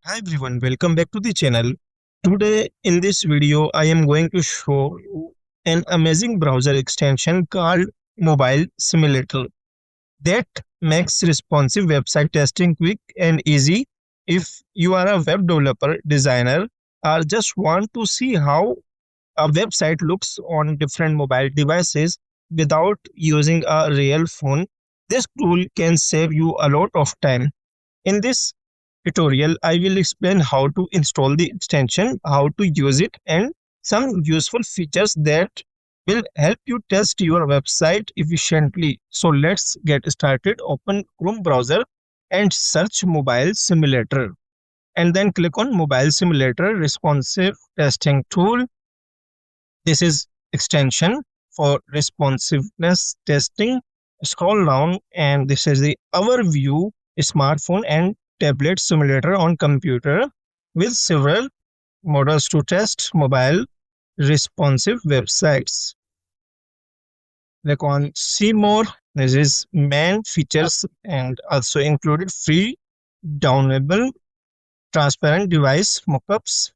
Hi everyone, welcome back to the channel. Today in this video, I am going to show you an amazing browser extension called Mobile Simulator that makes responsive website testing quick and easy. If you are a web developer, designer, or just want to see how a website looks on different mobile devices without using a real phone, this tool can save you a lot of time. In this tutorial, I will explain how to install the extension, how to use it, and some useful features that will help you test your website efficiently. So let's get started. Open Chrome browser and search Mobile Simulator. And then click on Mobile Simulator Responsive Testing Tool. This is extension for responsiveness testing. Scroll down and this is the overview smartphone and tablet simulator on computer with several models to test mobile responsive websites. Click on see more. This is main features and also included free downloadable transparent device mockups,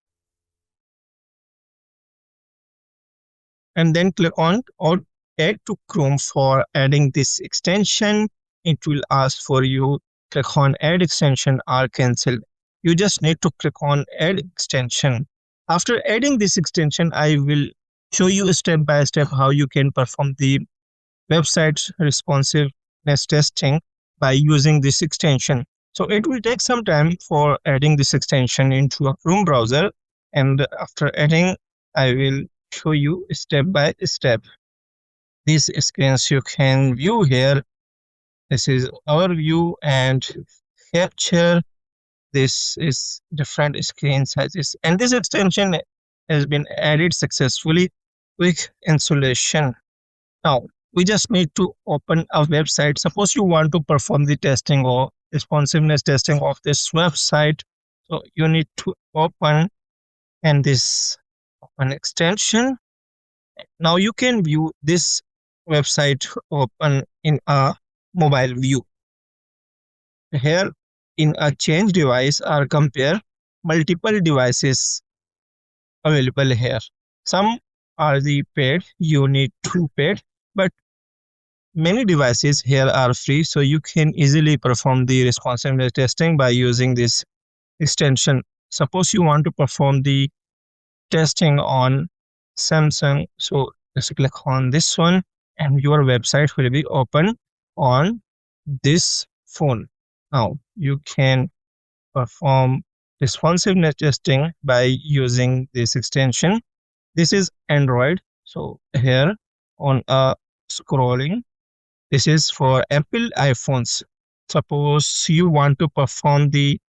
and then click on or add to Chrome. For adding this extension, it will ask for you click on add extension or cancel. You just need to click on add extension. After adding this extension, I will show you step by step how you can perform the website responsiveness testing by using this extension. So it will take some time for adding this extension into a Chrome browser, and after adding, I will show you step by step. These screens you can view here. This is overview and capture. This is different screen sizes, and this extension has been added successfully. Quick installation. Now we just need to open a website. Suppose you want to perform the testing or responsiveness testing of this website. So you need to open and this open extension. Now you can view this website open in a mobile view. Here in a change device or compare multiple devices available here. Some are the paid, you need to pay, but many devices here are free, so you can easily perform the responsiveness testing by using this extension. Suppose you want to perform the testing on Samsung, so just click on this one and your website will be open on this phone. Now you can perform responsiveness testing by using this extension. This is Android, so here on scrolling, this is for Apple iPhones. Suppose you want to perform the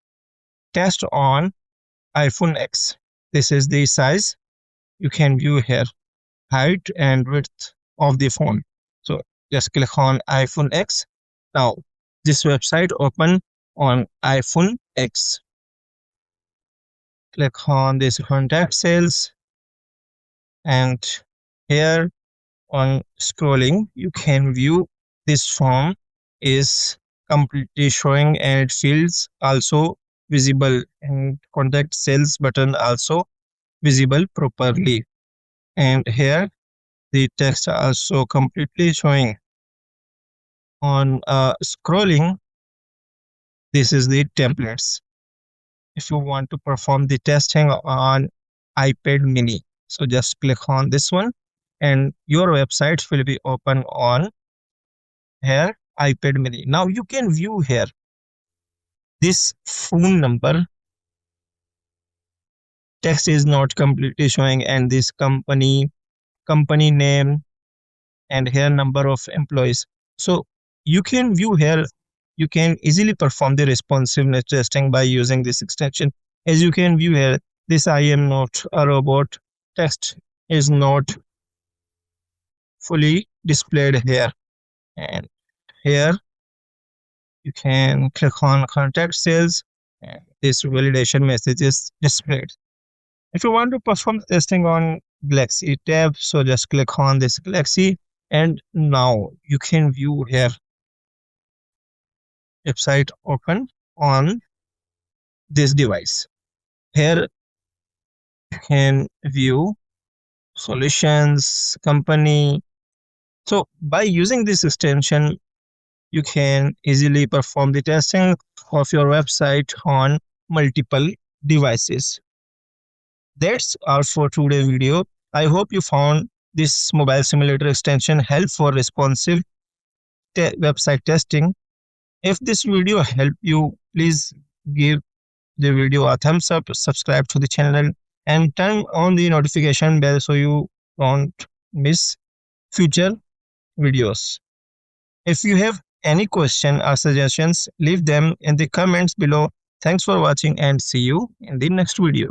test on iPhone X. This is the size you can view here, height and width of the phone. So just click on iPhone X. Now this website open on iPhone X. Click on this contact sales, and here on scrolling you can view this form is completely showing and fields also visible, and contact sales button also visible properly, and here the text also completely showing. On scrolling, this is the templates. If you want to perform the testing on iPad mini, so just click on this one and your website will be open on here iPad mini. Now you can view here this phone number, text is not completely showing, and this company name, and here number of employees. So you can view here, you can easily perform the responsiveness testing by using this extension. As you can view here, this I am not a robot text is not fully displayed here, and here you can click on contact sales and this validation message is displayed. If you want to perform testing on Galaxy tab, so just click on this Galaxy, and now you can view here website open on this device. Here you can view solutions, company. So by using this extension, you can easily perform the testing of your website on multiple devices. That's all for today's video. I hope you found this mobile simulator extension helpful for responsive website testing. If this video helped you, please give the video a thumbs up, subscribe to the channel, and turn on the notification bell so you don't miss future videos. If you have any question or suggestions, leave them in the comments below. Thanks for watching and see you in the next video.